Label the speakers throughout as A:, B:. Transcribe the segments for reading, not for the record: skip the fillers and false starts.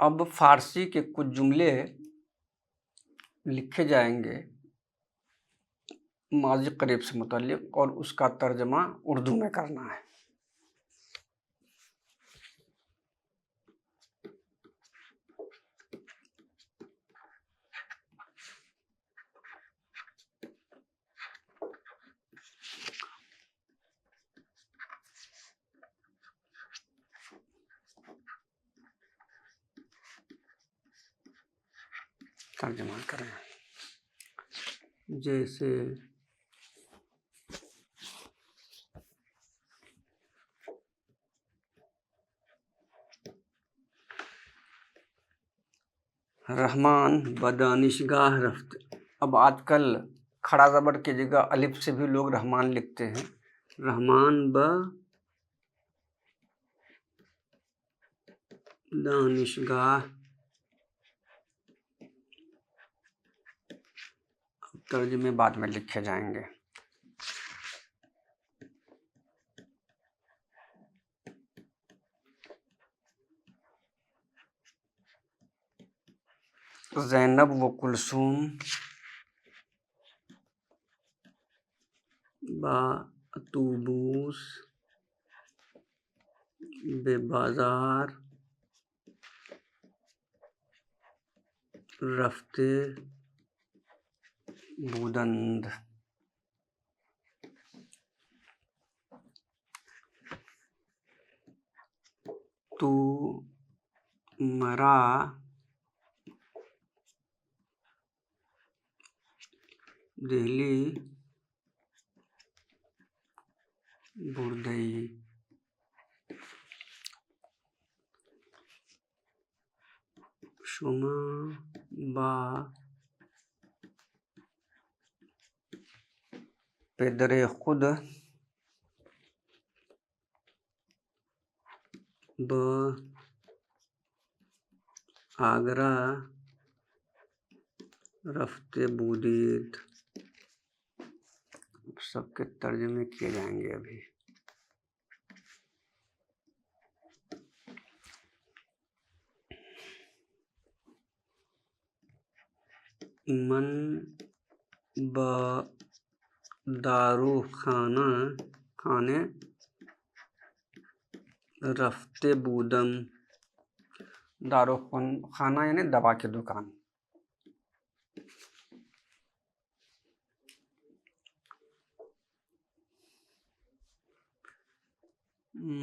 A: अब फारसी के कुछ जुमले लिखे जाएंगे माजी करीब से मुताल्लिक और उसका तर्जमा उर्दू में करना है। तर्जमा करें जैसे रहमान बदानिशगाह रफ्ते। अब आजकल खड़ा ज़बर की जगह अलिफ से भी लोग रहमान लिखते हैं। रहमान ब दानिशगाह, तर्जुमे बाद में लिखे जाएंगे। ज़ैनब व कुलसूम बा तूबूस बेबाजार रफ्ते बूदंद। तू मरा दिल्ली बुर्दई। शुमा बा पेदरे खुद ब आगरा रफ्ते बूदीद। सबके तर्जुमे किए जाएंगे अभी। मन ब दारू खाने रफ्ते बूदम। दारू खाना यानी दवा की दुकान।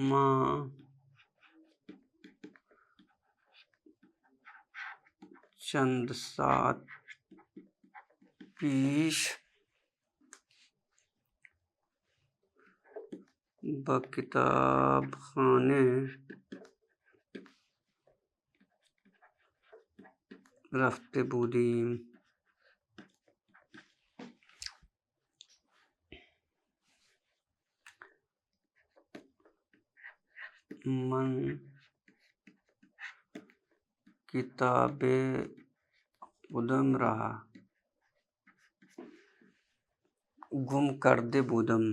A: माँ चंद सात पीश ब किताब खाने रफ्ते बूदीम। मन किताबे उदम रहा गुम कर दे बुदम।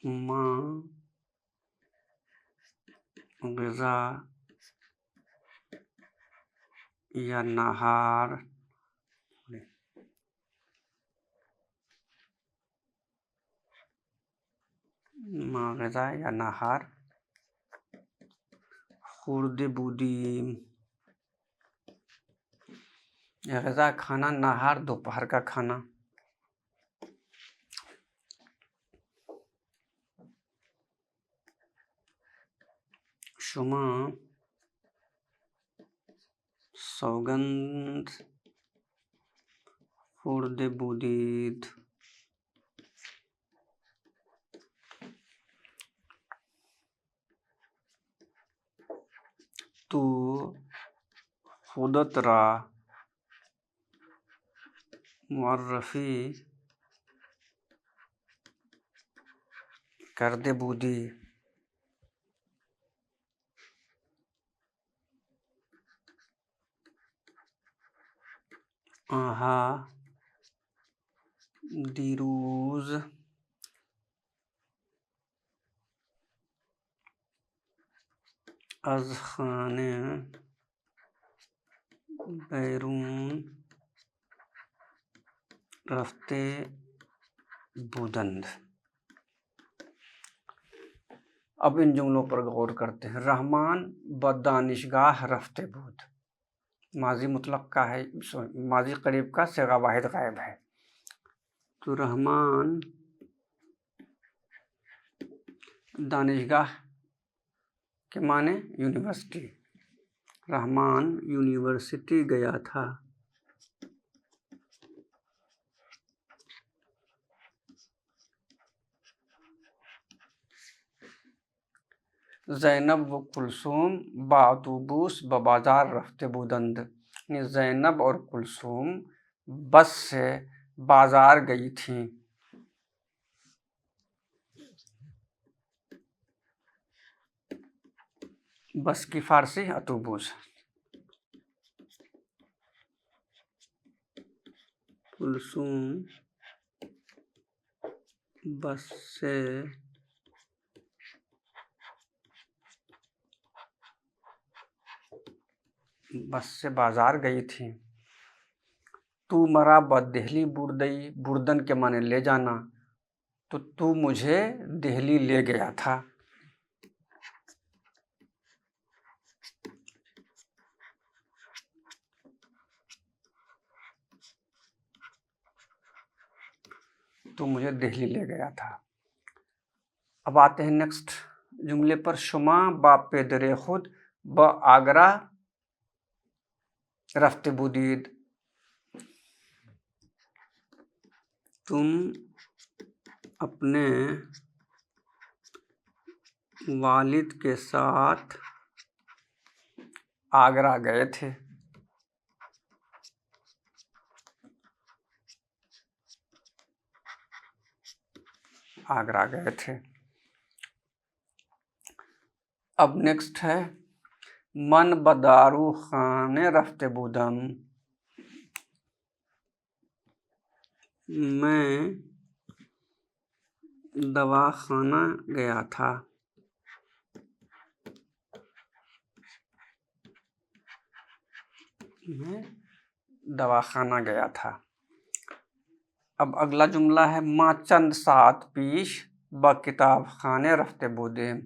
A: माँ ग़िज़ा या नहार माँ ग़िज़ा या नहार खुर्द बूदीम। ग़िज़ा खाना, नहार दोपहर का खाना। शुमा सौगंध खुर्द बूदीद। तू खुदत रा मुअर्रफी कर दे बूदी। आहा दिरूज अज खाने बैरून रफ्ते बुदंद। अब इन जुमलों पर गौर करते हैं। रहमान बदानिशगाह रफ्ते बुद, माजी मुतलक का है, माजी करीब का सिगा वाहिद गायब है। तो रहमान दानिशगाह के माने यूनिवर्सिटी, रहमान यूनिवर्सिटी गया था। ज़ैनब व कुलसूम बातूबूस बाजार रफ्ते बुदंद, यानी ज़ैनब और कुलसूम बस से बाजार गई थीं। बस की फारसी अतूबूस, कुलसूम बस से बाजार गई थी। तू मरा बदेहली बुरदई, बुरदन के माने ले जाना, तो तू मुझे दिल्ली ले गया था। तो मुझे दिल्ली ले गया था। अब आते हैं नेक्स्ट जुमले पर। शुमा बाप पे दरे खुद ब आगरा रफ्ते बुदीद, तुम अपने वालिद के साथ आगरा गए थे। आगरा गए थे। अब नेक्स्ट है मन बदारू खाने रफ्ते बुदम, मैं दवाखाना गया था। मैं दवाखाना गया था। अब अगला जुमला है माँ चंद सात पीश ब किताब खाने रफ्ते बुदेम,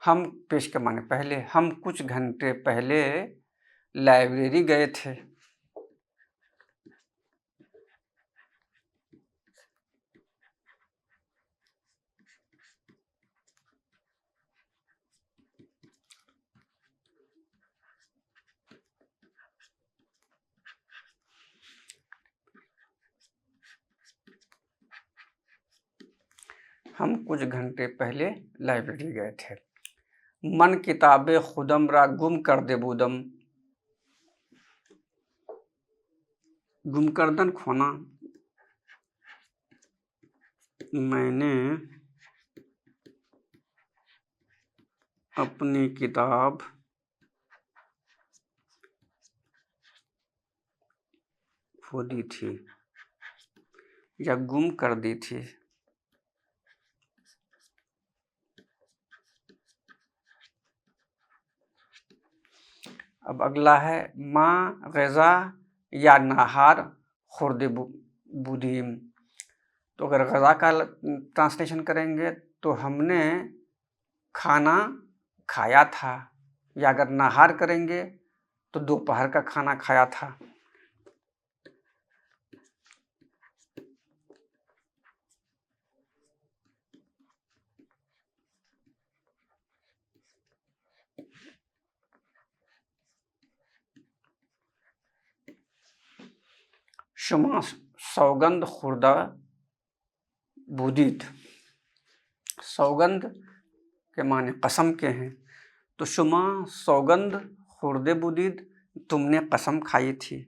A: हम पेश के माने पहले, हम कुछ घंटे पहले लाइब्रेरी गए थे। हम कुछ घंटे पहले लाइब्रेरी गए थे। मन किताबे खुदम रा गुम कर दे बुदम, गुम करदन खोना, मैंने अपनी किताब खो दी थी या गुम कर दी थी। अब अगला है माँ ग़ज़ा या नहार खुर्द बुदीम, तो अगर ग़ज़ा का ट्रांसलेशन करेंगे तो हमने खाना खाया था, या अगर नहार करेंगे तो दोपहर का खाना खाया था। शुमा सौगंध खुर्दा बुदीद, सौगंध के माने कसम के हैं, तो शुमा सौगंध खुर्दे बुदीद, तुमने कसम खाई थी।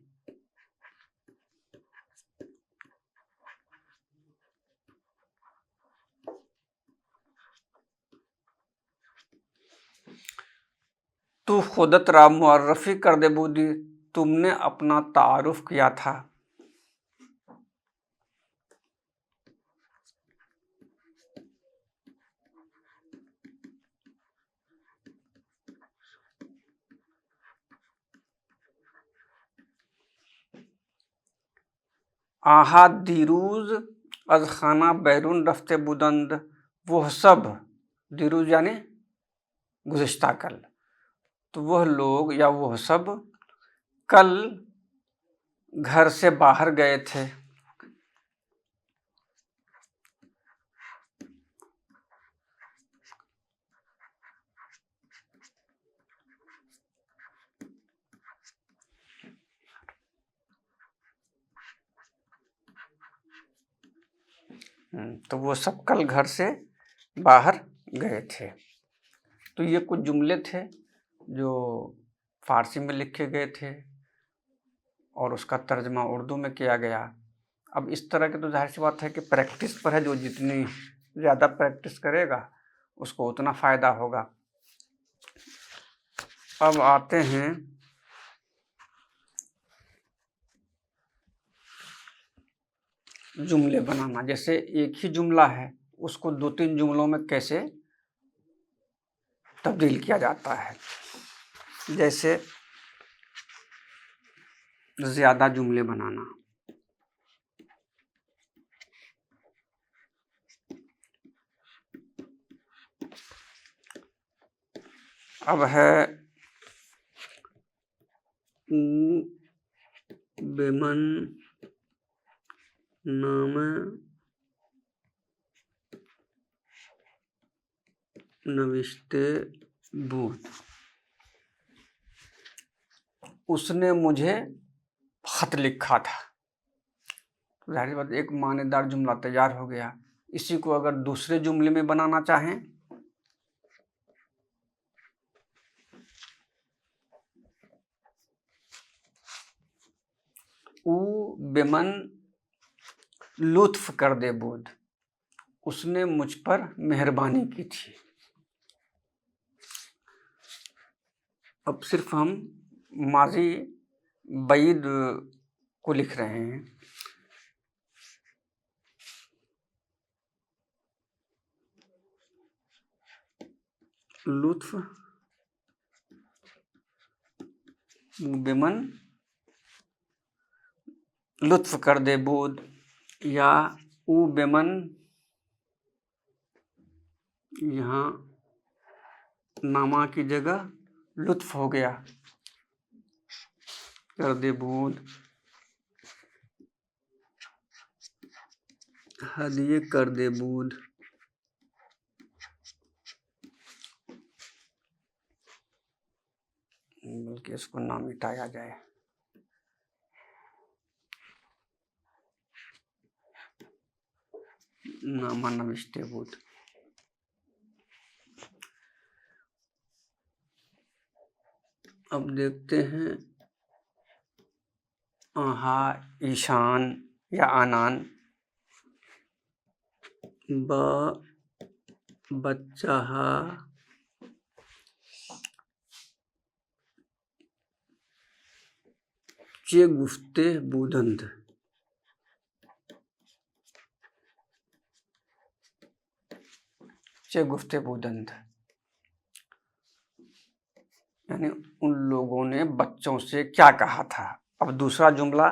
A: तू खुदत रा मुअर्रफी कर दे बुदी, तुमने अपना तारुफ किया था। आहा दीरूज अज खाना बैरून रफ्ते बुदंद, वह सब, दीरूज यानी गुज़िश्ता कल, तो वह लोग या वह सब कल घर से बाहर गए थे। तो वो सब कल घर से बाहर गए थे। तो ये कुछ जुमले थे जो फारसी में लिखे गए थे और उसका तर्जमा उर्दू में किया गया। अब इस तरह की तो जाहिर सी बात है कि प्रैक्टिस पर है, जो जितनी ज़्यादा प्रैक्टिस करेगा उसको उतना फ़ायदा होगा। अब आते हैं जुमले बनाना। जैसे एक ही जुमला है उसको 2-3 जुमलों में कैसे तब्दील किया जाता है। जैसे ज़्यादा जुमले बनाना। अब है बेमन नामे नविश्ते बूद, उसने मुझे खत लिखा था। जाहिर बात एक मानेदार जुमला तैयार हो गया। इसी को अगर दूसरे जुमले में बनाना चाहें ऊ बेमन लुत्फ कर दे बूद, उसने मुझ पर मेहरबानी की थी। अब सिर्फ हम माजी बईद को लिख रहे हैं। लुत्फ बेमन लुत्फ कर दे बूद, या ऊ बेमन, यहाँ नामा की जगह लुत्फ हो गया, कर दे बूद, हदिये कर दे बूद। बल्कि इसको ना मिटाया जाए। नामा नविश्ते बूद। अब देखते हैं आहा ईशान या आनान, बच्चा चे गुफ्ते बूदंद, चे गुफ्ते बूदंद, यानी उन लोगों ने बच्चों से क्या कहा था। अब दूसरा जुमला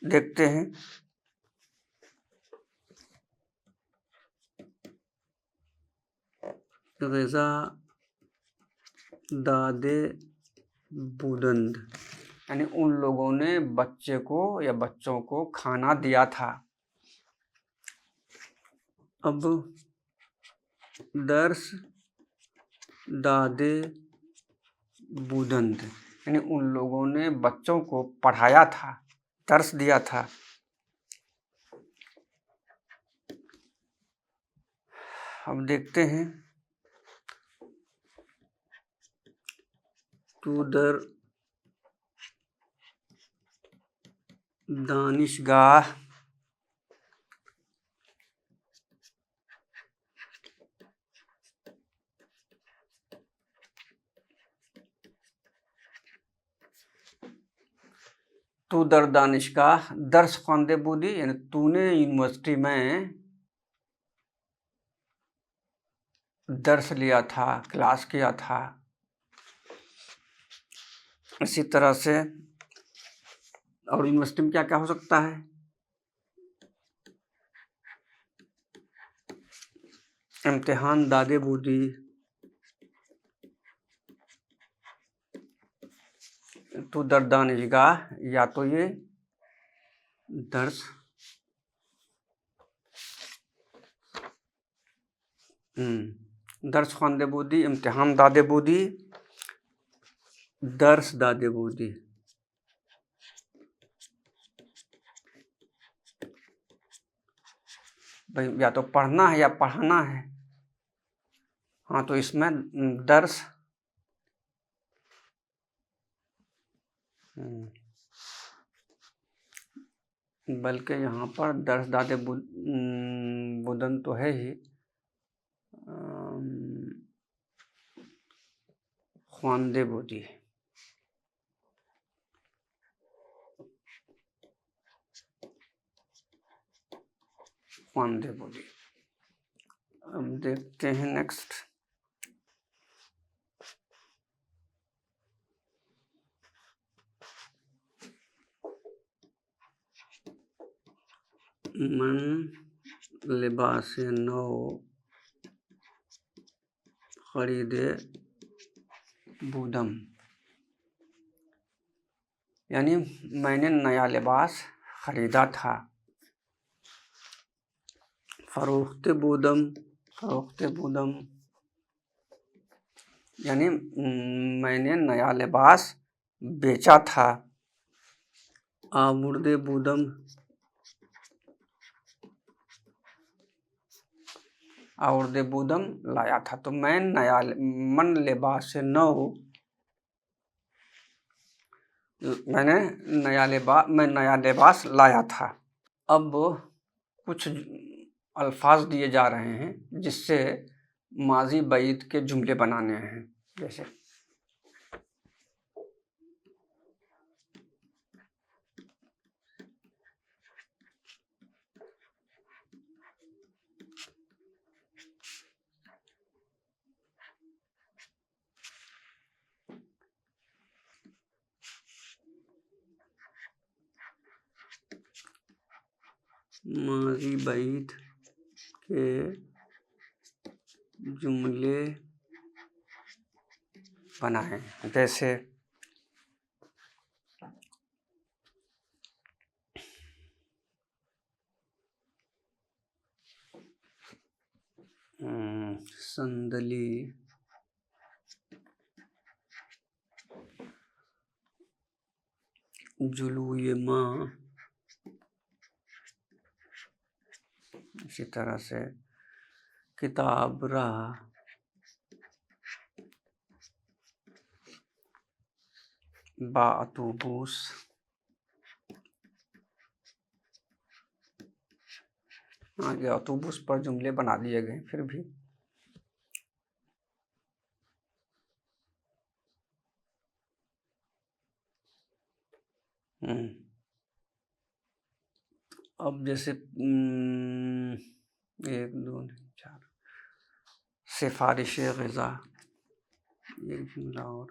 A: देखते हैं। रज़ा दादे बूदंद, यानी उन लोगों ने बच्चे को या बच्चों को खाना दिया था। अब दर्स दादे बूदंद, यानी उन लोगों ने बच्चों को पढ़ाया था, दर्स दिया था। अब देखते हैं तू दर दानिशगाह तू दर दानिशगाह दर्स ख्वांदे बूदी, यानी तूने यूनिवर्सिटी में दर्स लिया था, क्लास किया था। इसी तरह से और यूनिवर्सिटी में क्या क्या हो सकता है? इम्तिहान दादे बूदी, तो दरदानिजगाह, या तो ये दर्स दर्स ख्वांदे बूदी, इम्तिहान दादे बूदी, दर्स दादे बूदी। भाई या तो पढ़ना है या पढ़ाना है। हाँ, तो इसमें दर्स बल्कि यहाँ पर दर्स दादे बुदन तो है ही, ख्वांदे बूदी। ख्वांदे बूदी। अब देखते हैं नेक्स्ट। मन लिबास नौ खरीदे बूदम, यानी मैंने नया लिबास खरीदा था। फरोख्त बूदम, फरोख्त बूदम यानी मैंने नया लिबास बेचा था। आमुर्दे बूदम, आउर्दे बूदम लाया था। तो मैं नया मन लिबास नौ, मैं नया लिबास लाया था। अब कुछ अल्फाज दिए जा रहे हैं जिससे माजी बईद के जुमले बनाने हैं। जैसे माजी बईद के जुमले बनाए। जैसे संदली जुलूए माँ, इसी तरह से किताब राह, बातूबूस, आगे अतूबूस पर जुमले बना दिए गए। फिर भी अब जैसे 1 2 3 4 सिफारिश ग़िज़ा, एक जुमला और।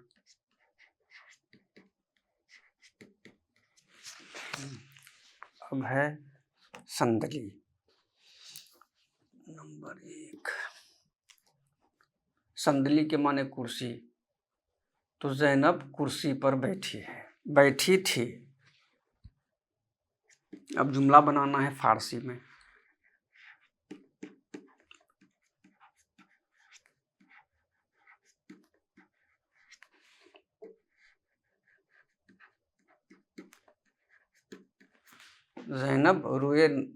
A: अब है संदली नंबर 1। संदली के माने कुर्सी। तो ज़ैनब कुर्सी पर बैठी थी। अब जुमला बनाना है फारसी में। ज़ैनब रुए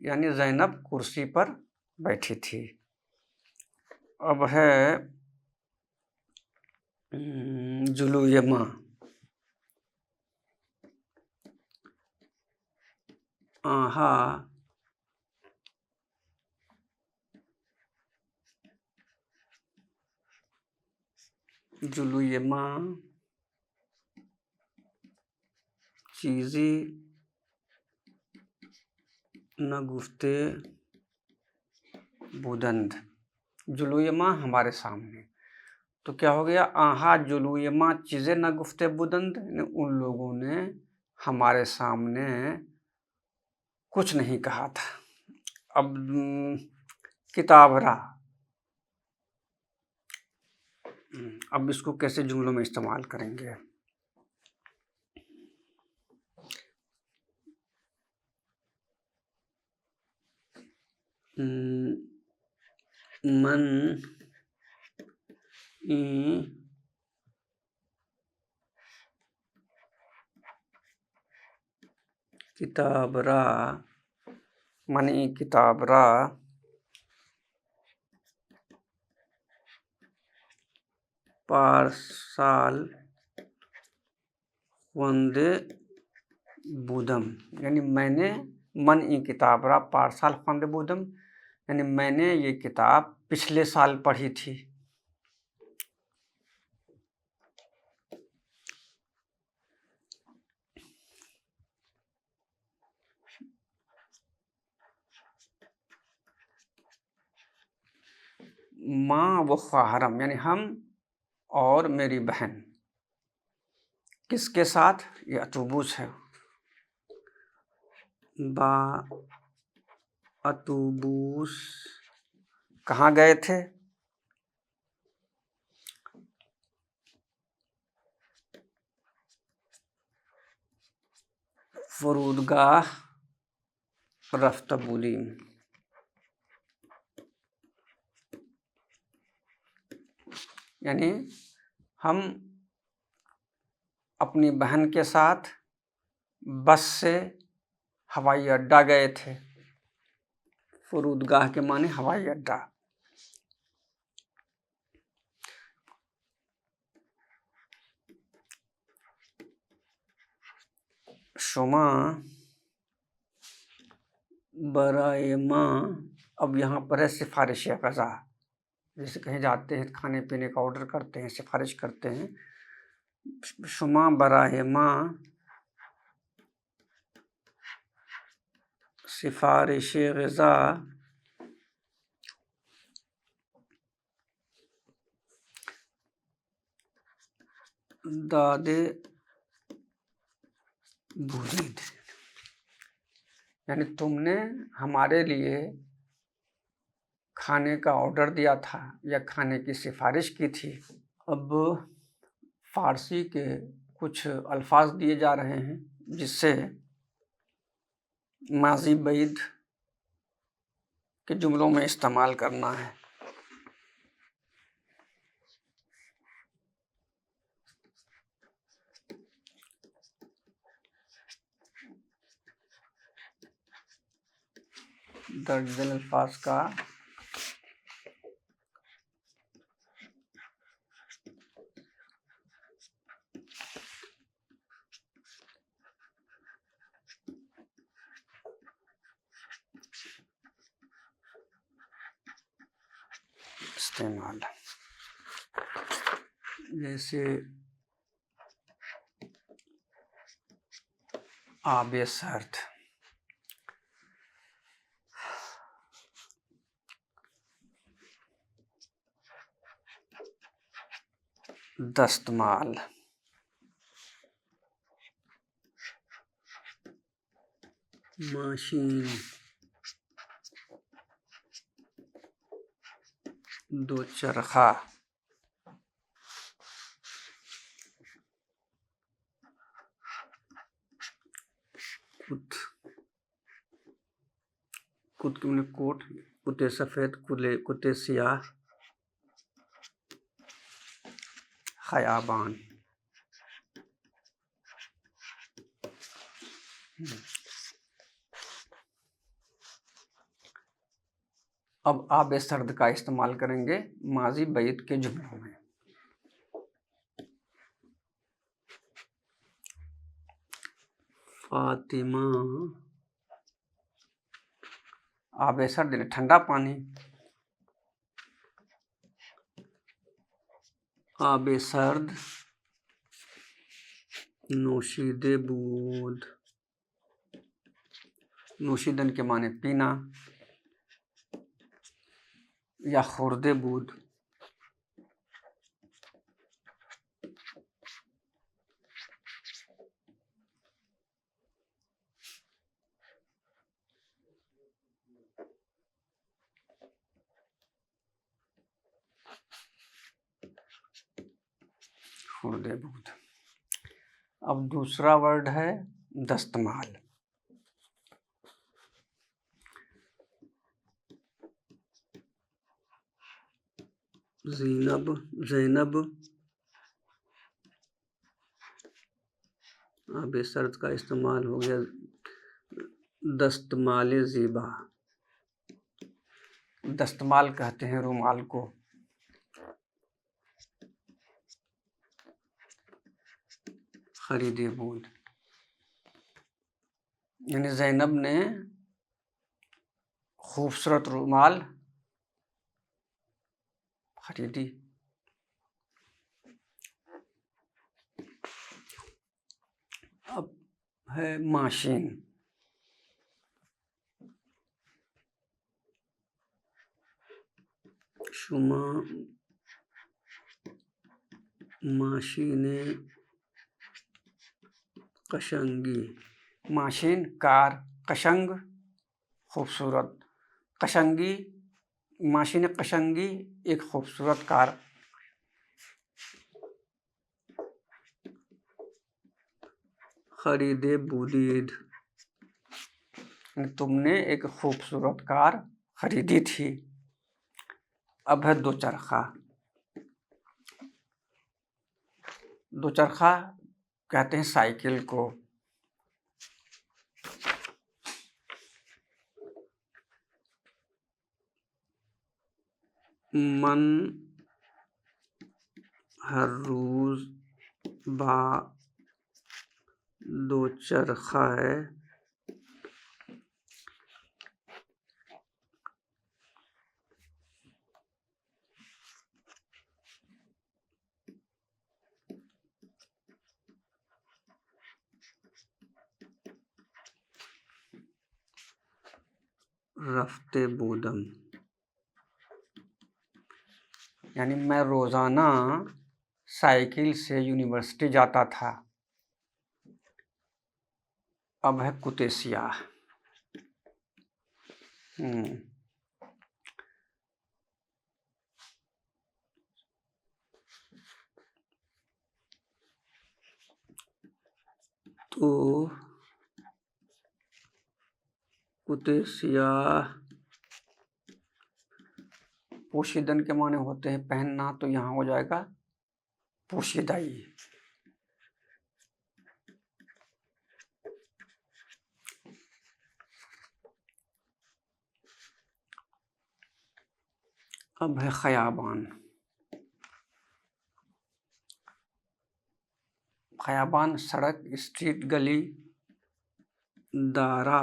A: यानी ज़ैनब कुर्सी पर बैठी थी। अब है जुलूए माँ। आहा जुलूए माँ चीज़ी न गुफ्ते बुदंद। जुलूए माँ हमारे सामने। तो क्या हो गया, आहा जुलूए माँ चीज़ें न गुफ्ते बुदंद, उन लोगों ने हमारे सामने कुछ नहीं कहा था। अब किताबरा, अब इसको कैसे जुमलों में इस्तेमाल करेंगे। मन ई किताबरा, मन ई किताबरा पारसाल वंदे बुदम, यानी मैंने मन ई किताबरा पारसाल वंदे बुदम, यानी मैंने ये किताब पिछले साल पढ़ी थी। माँ व ख्वाहरम, यानी हम और मेरी बहन, किसके साथ, ये अतुबूस है। बा अतुबूस कहाँ गए थे, फरूदगाह रफ्तबुली, यानी हम अपनी बहन के साथ बस से हवाई अड्डा गए थे। फरूदगाह के माने हवाई अड्डा। शुमा बराए माँ, अब यहाँ पर है सिफारिश ग़ज़ा, जैसे कहीं जाते हैं खाने पीने का ऑर्डर करते हैं, सिफारिश करते हैं। शुमा बराए माँ सिफारिश ग़ज़ा दादे बुरीद, यानी तुमने हमारे लिए खाने का ऑर्डर दिया था या खाने की सिफारिश की थी। अब फारसी के कुछ अल्फाज दिए जा रहे हैं जिससे माजी बैद के जुमलों में इस्तेमाल करना है। दर्जन अल्फाज का इस्तेमाल, जैसे आबे सर्द, दस्तमाल, मशीन, दो चरखा, कुत, कुत के माने कोट, कुत्ते सफ़ेद, कुत्ते सियाह, खयाबान। अब आबे सर्द का इस्तेमाल करेंगे माजी बैद के जुमलों में। फातिमा आबे सर्द यानी ठंडा पानी, आबे सर्द नोशीदे बूद, नोशीदन के माने पीना, या खुर्दे बूद खुर्दे बूद। अब दूसरा वर्ड है दस्तमाल। ज़ीनब, ज़ैनब, अब इस शर्त का इस्तेमाल हो गया दस्तमाल ज़ीबा। दस्तमाल कहते हैं रुमाल को। खरीदे बूद, यानी ज़ैनब ने खूबसूरत रुमाल खरीदी। अब है माशीन। शुमा, माशीन कशंगी। माशीन कार, कशंग खूबसूरत, कशंगी माशीन कशंगी एक खूबसूरत कार। खरीदे बूदीद, तुमने एक खूबसूरत कार खरीदी थी। अब है दो चरखा। दो चरखा कहते हैं साइकिल को। मन हर रोज बा दो चरखा है, रफ्ते बूदम, यानी मैं रोजाना साइकिल से यूनिवर्सिटी जाता था। अब है कुतेसिया। तो कुतेसिया पोशीदन के माने होते हैं पहनना, तो यहाँ हो जाएगा पोशीदाई। अब है खयाबान। खयाबान सड़क, स्ट्रीट, गली। दारा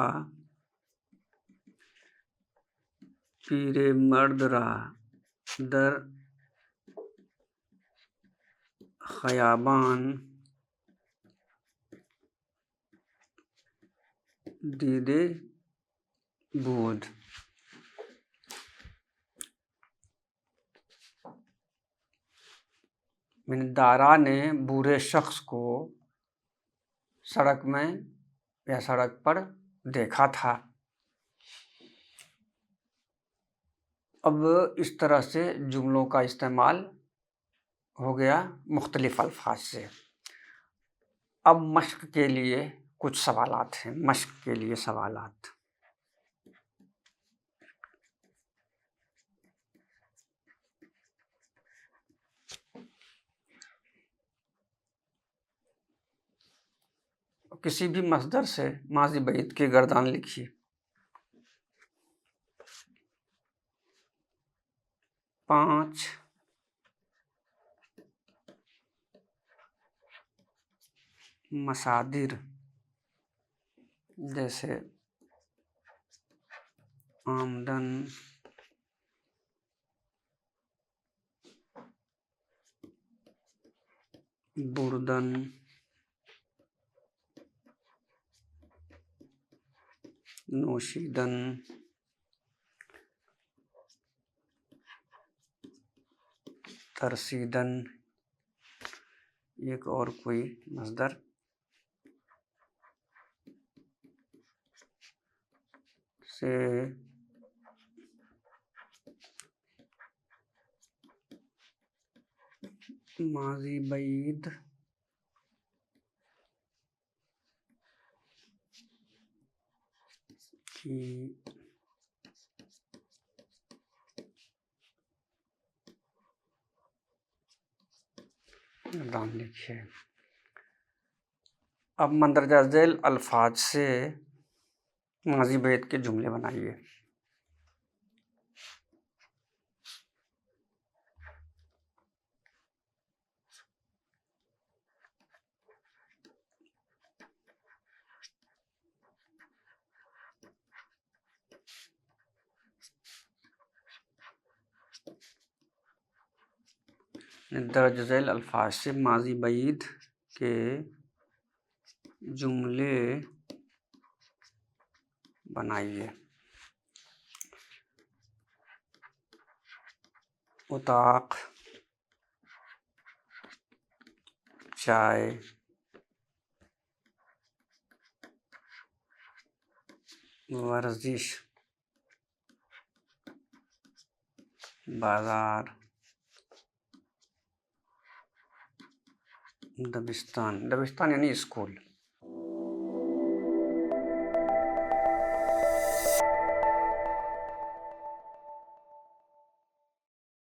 A: पीरे मर्द रा दर खयाबान दीदे बूद। मैंने दारा ने बूढ़े शख्स को सड़क में या सड़क पर देखा था। अब इस तरह से जुमलों का इस्तेमाल हो गया मुख्तलिफ अल्फाज से। अब मश्क के लिए कुछ सवालात हैं। मश्क के लिए सवालात। किसी भी मस्दर से माजी बईद के गर्दान लिखिए। पाँच, मसादिर, जैसे आमदन, बुर्दन, नोशीदन, तरसीदन, एक और कोई मस्दर। से माजी बईद की नाम लिखिए। अब मंदरजा झैल अल्फाज से माजी बईद के जुमले बनाइए। दर्ज झैल अल्फाज से माजी बईद के जुमले बनाइए। उताक, चाय, वर्जिश, बाजार, दबिस्तान। दबिस्तान यानी स्कूल।